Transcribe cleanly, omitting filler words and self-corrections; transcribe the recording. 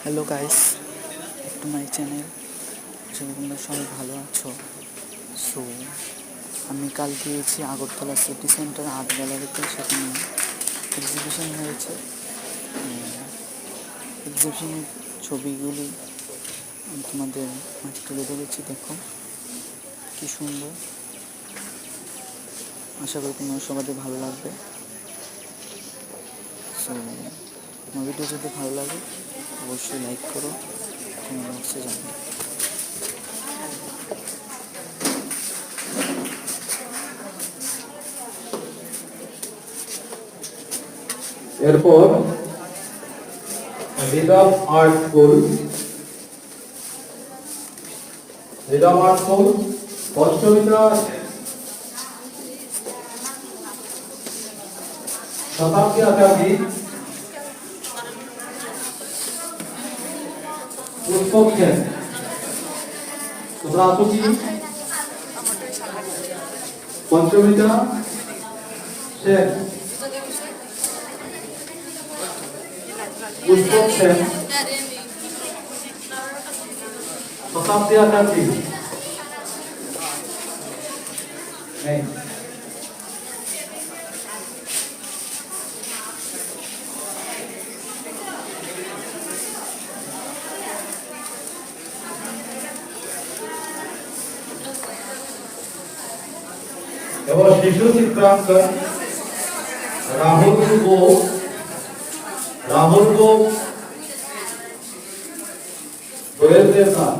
Hello guys, to my channel. আশা করি তোমরা সবাই ভালো আছো। সো আমি কাল গিয়েছি আগরতলা সিটি সেন্টার আর্ট গ্যালারিতে। সেখানে এক্সিবিশন হয়েছে। এক্সিবিশনের ছবিগুলি আমি তোমাদের মাঝে তুলে ধরেছি। দেখো কি সুন্দর। আশা করি তোমার সবাই ভালো লাগবে। সো আমার ভিডিও যদি ভালো লাগে অবশ্যই লাইক করো, কমেন্ট বক্সে জানাও। এরপর রিদম আর্ট স্কুল পঞ্চমিত্রা শতাব্দী আচার্য পুষ্পক সেন। তোমরা আছো কি? পঞ্চমিত্রা সেন, পুষ্পক সেন, শতাব্দী আচার্য নেই। এবার শিশু চিত্রাঙ্কন রাহুল গো দোয়েল দেবনাথ।